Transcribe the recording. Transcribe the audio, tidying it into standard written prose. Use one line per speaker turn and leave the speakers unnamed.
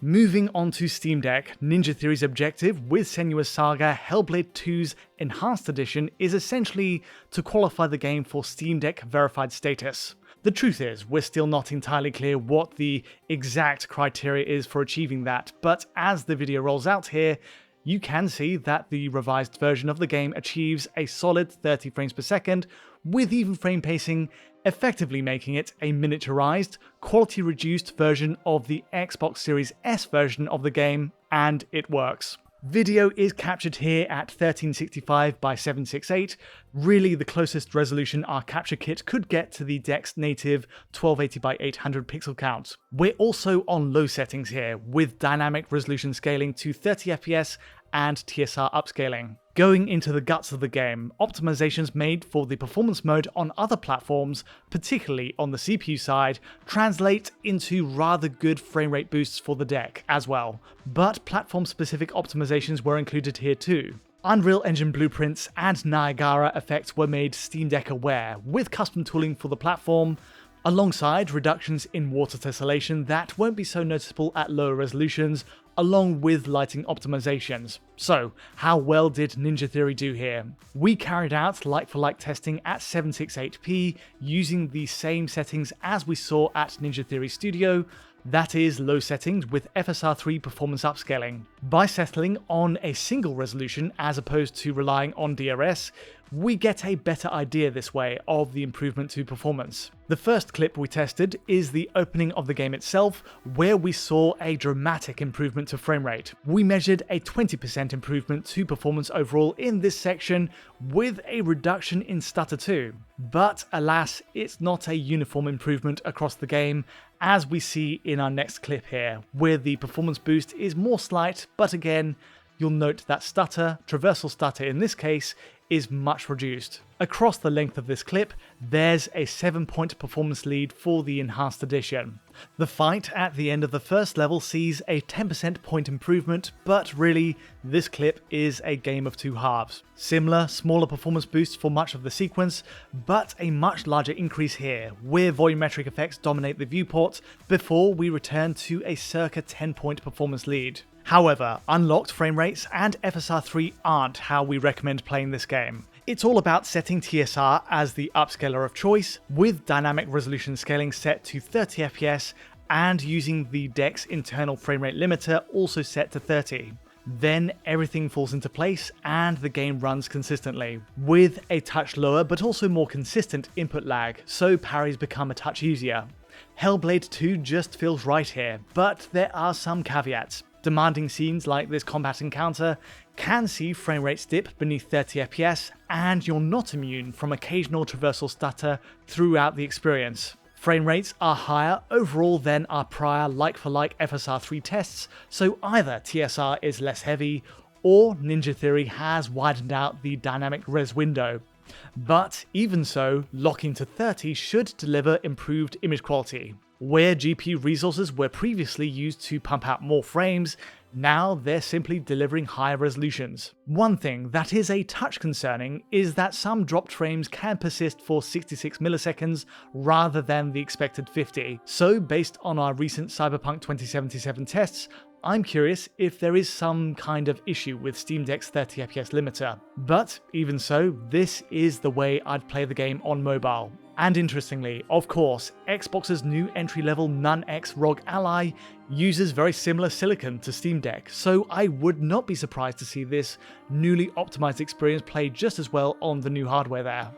Moving on to Steam Deck, Ninja Theory's objective with Senua's Saga Hellblade 2's Enhanced Edition is essentially to qualify the game for Steam Deck verified status. The truth is, we're still not entirely clear what the exact criteria is for achieving that, but as the video rolls out here, you can see that the revised version of the game achieves a solid 30 frames per second with even frame pacing, effectively making it a miniaturized, quality-reduced version of the Xbox Series S version of the game, and it works. Video is captured here at 1365 by 768, really the closest resolution our capture kit could get to the deck's native 1280 by 800 pixel count. We're also on low settings here, with dynamic resolution scaling to 30 FPS and TSR upscaling. Going into the guts of the game, optimizations made for the performance mode on other platforms, particularly on the CPU side, translate into rather good frame rate boosts for the deck as well, but platform-specific optimizations were included here too. Unreal Engine blueprints and Niagara effects were made Steam Deck aware, with custom tooling for the platform, alongside reductions in water tessellation that won't be so noticeable at lower resolutions, along with lighting optimizations. So, how well did Ninja Theory do here? We carried out like-for-like testing at 768p using the same settings as we saw at Ninja Theory Studio, that is, low settings with FSR3 performance upscaling. By settling on a single resolution as opposed to relying on DRS, we get a better idea this way of the improvement to performance. The first clip we tested is the opening of the game itself, where we saw a dramatic improvement to frame rate. We measured a 20% improvement to performance overall in this section, with a reduction in stutter too. But alas, it's not a uniform improvement across the game, as we see in our next clip here, where the performance boost is more slight, but again, you'll note that stutter, traversal stutter in this case, is much reduced. Across the length of this clip, there's a 7-point performance lead for the Enhanced Edition. The fight at the end of the first level sees a 10% point improvement, but really, this clip is a game of two halves. Similar, smaller performance boosts for much of the sequence, but a much larger increase here, where volumetric effects dominate the viewport, before we return to a circa 10-point performance lead. However, unlocked frame rates and FSR3 aren't how we recommend playing this game. It's all about setting TSR as the upscaler of choice, with dynamic resolution scaling set to 30 FPS and using the deck's internal frame rate limiter also set to 30. Then everything falls into place and the game runs consistently, with a touch lower but also more consistent input lag, so parries become a touch easier. Hellblade 2 just feels right here, but there are some caveats. Demanding scenes like this combat encounter can see frame rates dip beneath 30 FPS, and you're not immune from occasional traversal stutter throughout the experience. Frame rates are higher overall than our prior like-for-like FSR3 tests, so either TSR is less heavy, or Ninja Theory has widened out the dynamic res window. But even so, locking to 30 should deliver improved image quality. Where GPU resources were previously used to pump out more frames, now they're simply delivering higher resolutions. One thing that is a touch concerning is that some dropped frames can persist for 66 milliseconds rather than the expected 50. So based on our recent Cyberpunk 2077 tests, I'm curious if there is some kind of issue with Steam Deck's 30 FPS limiter. But even so, this is the way I'd play the game on mobile. And interestingly, of course, Xbox's new entry-level Nun-X ROG Ally uses very similar silicon to Steam Deck, so I would not be surprised to see this newly optimized experience play just as well on the new hardware there.